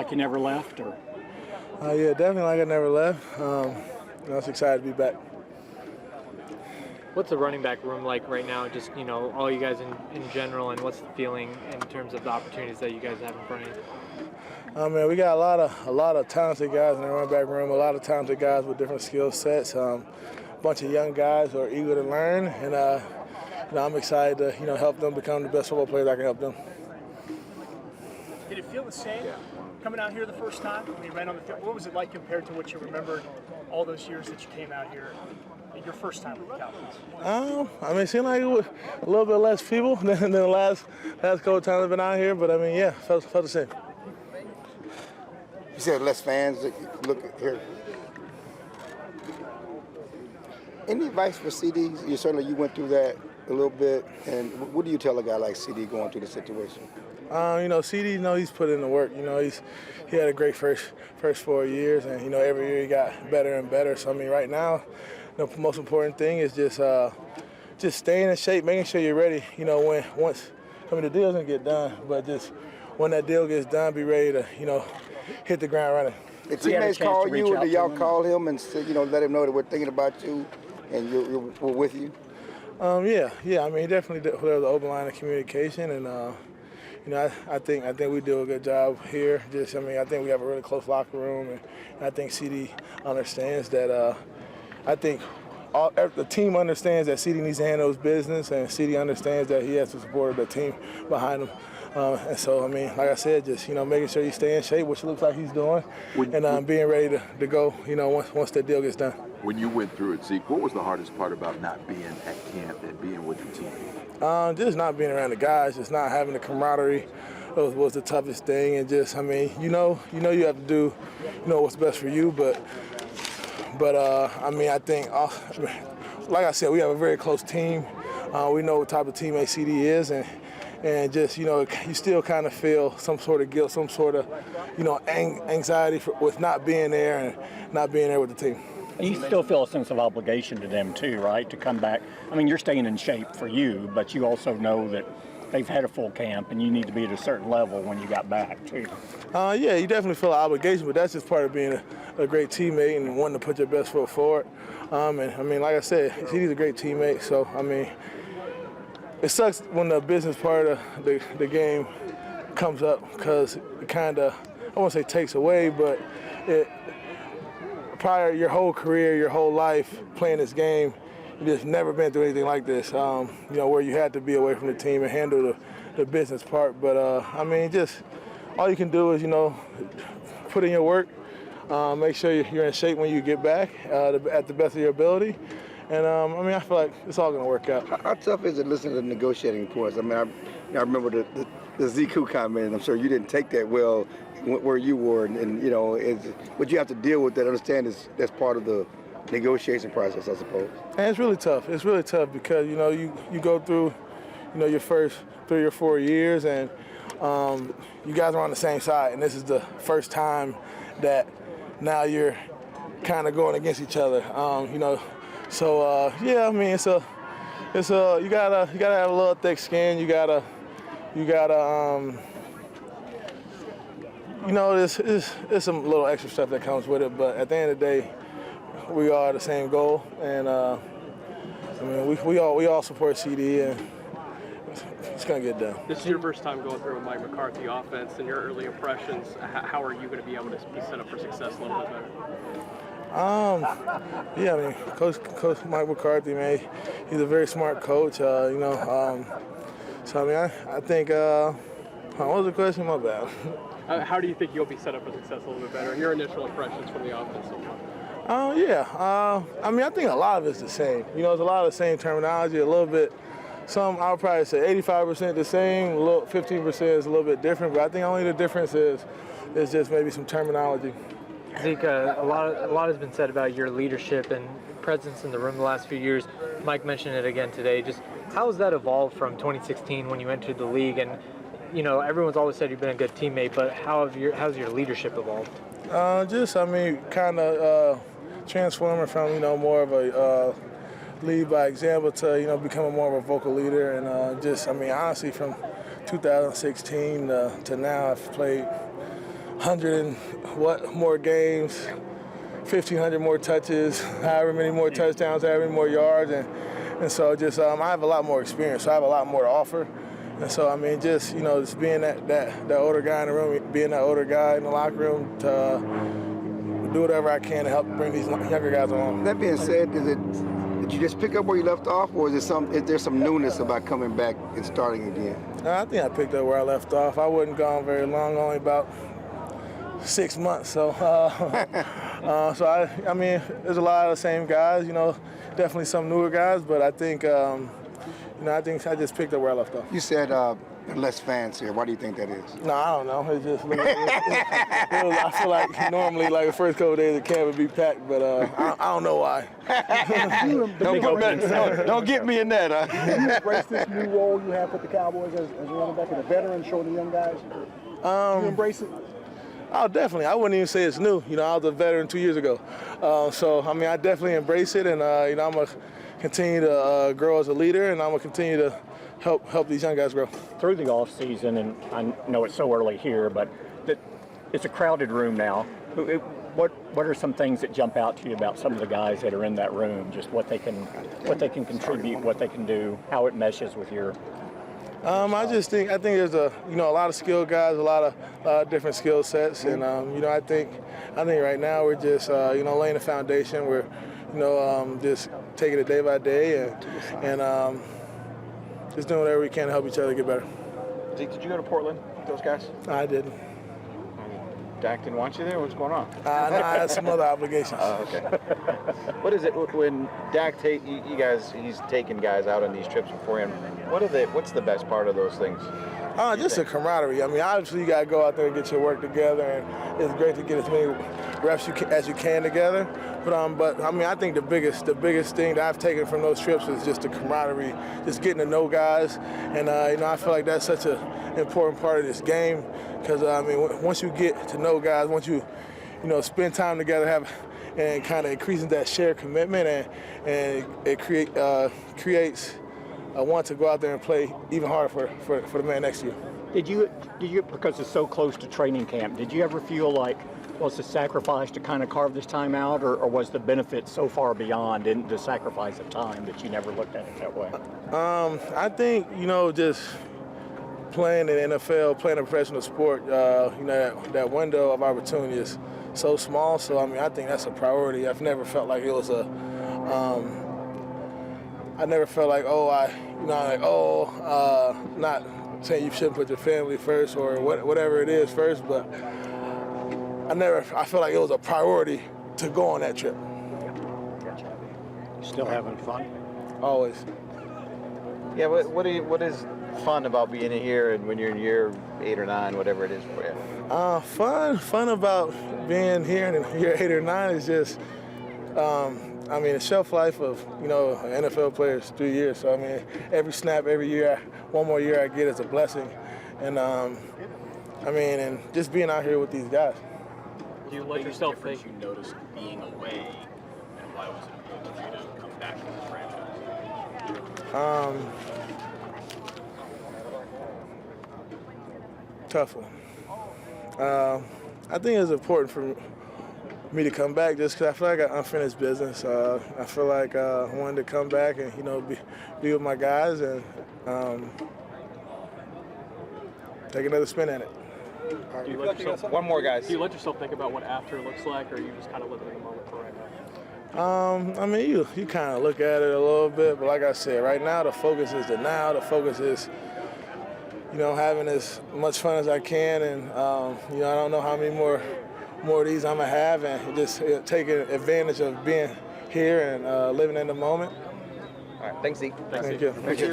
like you never left? Or? Yeah, definitely like I never left. I was excited to be back. What's the running back room like right now? Just, all you guys in general, and what's the feeling in terms of the opportunities that you guys have in front of you? Man, we got a lot of talented guys in the running back room. A lot of talented guys with different skill sets. A bunch of young guys who are eager to learn, and I'm excited to help them become the best football players I can help them. Did it feel the same coming out here the first time when you ran on the field? What was it like compared to what you remembered all those years that you came out here? Your first time with the Cowboys? It seemed like it was a little bit less people than the last couple of times I've been out here, but yeah, felt the same. You said less fans. Look here. Any advice for CeeDee? You went through that a little bit, and what do you tell a guy like CeeDee going through the situation? CeeDee, he's put in the work. He had a great first 4 years, and every year he got better and better. So right now, the most important thing is just staying in shape, making sure you're ready. The deal's gonna get done, but just when that deal gets done, be ready to hit the ground running. If teammates call you, or do y'all call him and say, let him know that we're thinking about you and we're with you? Yeah. He definitely there was an open line of communication, and I think we do a good job here. I think we have a really close locker room, and I think CeeDee understands that. I think the team understands that CeeDee needs to handle his business, and CeeDee understands that he has the support of the team behind him. And so, like I said, just making sure you stay in shape, which it looks like he's doing, and being ready to go. Once the deal gets done. When you went through it, Zeke, what was the hardest part about not being at camp and being with the team? Just not being around the guys, just not having the camaraderie was the toughest thing. And just, you have to do, what's best for you, but I think, like I said, we have a very close team. We know what type of teammate CeeDee is, and just, you still kind of feel some sort of guilt, some sort of, anxiety with not being there and not being there with the team. And you still feel a sense of obligation to them too, right? To come back. You're staying in shape for you, but you also know that they've had a full camp and you need to be at a certain level when you got back too. Yeah, you definitely feel an obligation, but that's just part of being a great teammate and wanting to put your best foot forward. Like I said, he's a great teammate, so it sucks when the business part of the game comes up, because it kind of, I won't say takes away, but prior your whole career, your whole life playing this game, you just never been through anything like this, where you had to be away from the team and handle the business part. But, just all you can do is, put in your work, make sure you're in shape when you get back at the best of your ability. And, I feel like it's all going to work out. How tough is it listening to the negotiating points? I remember the Ezekiel comment, and I'm sure you didn't take that well where you were, and but you have to deal with that. Understand that's part of the negotiation process, I suppose. And it's really tough. It's really tough because you go through your first 3 or 4 years, and you guys are on the same side, and this is the first time that now you're kind of going against each other. So it's you gotta have a little thick skin. You gotta there's some little extra stuff that comes with it, but at the end of the day, we all have the same goal, and we all support CeeDee, and it's gonna get done. This is your first time going through a Mike McCarthy offense, and your early impressions. How are you going to be able to be set up for success a little bit better? Coach Mike McCarthy, man, he's a very smart coach. So I think. What was the question? My bad. How do you think you'll be set up for success a little bit better? And your initial impressions from the offense so far? I think a lot of it's the same. It's a lot of the same terminology, a little bit. Some, I would probably say 85% the same, 15% is a little bit different, but I think only the difference is just maybe some terminology. Zeke, a lot has been said about your leadership and presence in the room the last few years. Mike mentioned it again today. Just how has that evolved from 2016 when you entered the league? And everyone's always said you've been a good teammate, but how's your leadership evolved? Kind of transforming from more of a lead by example to becoming more of a vocal leader, and honestly from 2016 to now I've played 100 and what more games, 1,500 more touches, however many more touchdowns, however many more yards, and so just I have a lot more experience, so I have a lot more to offer. And so, I mean, just, just being that older guy in the room, being that older guy in the locker room to do whatever I can to help bring these younger guys along. That being said, did you just pick up where you left off, or is there some newness about coming back and starting again? I think I picked up where I left off. I wasn't gone very long, only about 6 months. So, I mean, there's a lot of the same guys, definitely some newer guys, but I think, I think I just picked up where I left off. You said less fans here. Why do you think that is? No, I don't know. It's just, I feel like normally, like the first couple of days of camp would be packed, but I don't know why. Don't get me in that. Do you embrace this new role you have with the Cowboys as a running back and a veteran, showing the young guys? Do you embrace it? Oh, definitely. I wouldn't even say it's new. I was a veteran 2 years ago. So, I mean, I definitely embrace it, and, I'm going to continue to grow as a leader, and I'm going to continue to help these young guys grow. Through the off season, and I know it's so early here, but it's a crowded room now. What are some things that jump out to you about some of the guys that are in that room? Just what they can contribute, what they can do, how it meshes with your. I think there's a lot of skilled guys, a lot of different skill sets, and I think right now we're just laying the foundation. We're just taking it day by day and just doing whatever we can to help each other get better. Zeke, did you go to Portland with those guys? I didn't. Dak didn't want you there? What's going on? No, I had some other obligations. Okay. What is it when Dak he's taken guys out on these trips beforehand? What's the best part of those things? Just a camaraderie. I mean, obviously you got to go out there and get your work together, and it's great to get as many reps as you can together. But I mean, I think the biggest thing that I've taken from those trips is just the camaraderie, just getting to know guys, and I feel like that's such an important part of this game, because I mean, once you get to know guys, once you spend time together, and kind of increasing that shared commitment, and it creates a want to go out there and play even harder for the man next to you. Did you, because it's so close to training camp, did you ever feel like, well, it's a sacrifice to kind of carve this time out, or was the benefit so far beyond the sacrifice of time that you never looked at it that way? I think, just playing in the NFL, playing a professional sport, that window of opportunity is so small. So, I mean, I think that's a priority. I've never felt like it was I never felt like, not saying you shouldn't put your family first or whatever it is first, but I felt like it was a priority to go on that trip. Still having fun? Always. Yeah, what is fun about being here and when you're in year 8 or 9, whatever it is for you? Fun about being here in year 8 or 9 is just, I mean, the shelf life of, an NFL player is 3 years. So, I mean, every snap, every year, one more year I get is a blessing. And, and just being out here with these guys. Do you let yourself think? You noticed being away, and why was it important for you to come back to the franchise? Tough one. I think it's important for me to come back just because I feel like I got unfinished business. I feel like I wanted to come back and be with my guys and take another spin at it. Do you let yourself, one more, guys. Do you let yourself think about what after looks like, or are you just kind of living in the moment for right now? I mean, you kind of look at it a little bit, but like I said, right now the focus is the now. The focus is, having as much fun as I can, and I don't know how many more of these I'm gonna have, and just taking advantage of being here and living in the moment. All right, thanks, Zeke. Thank you.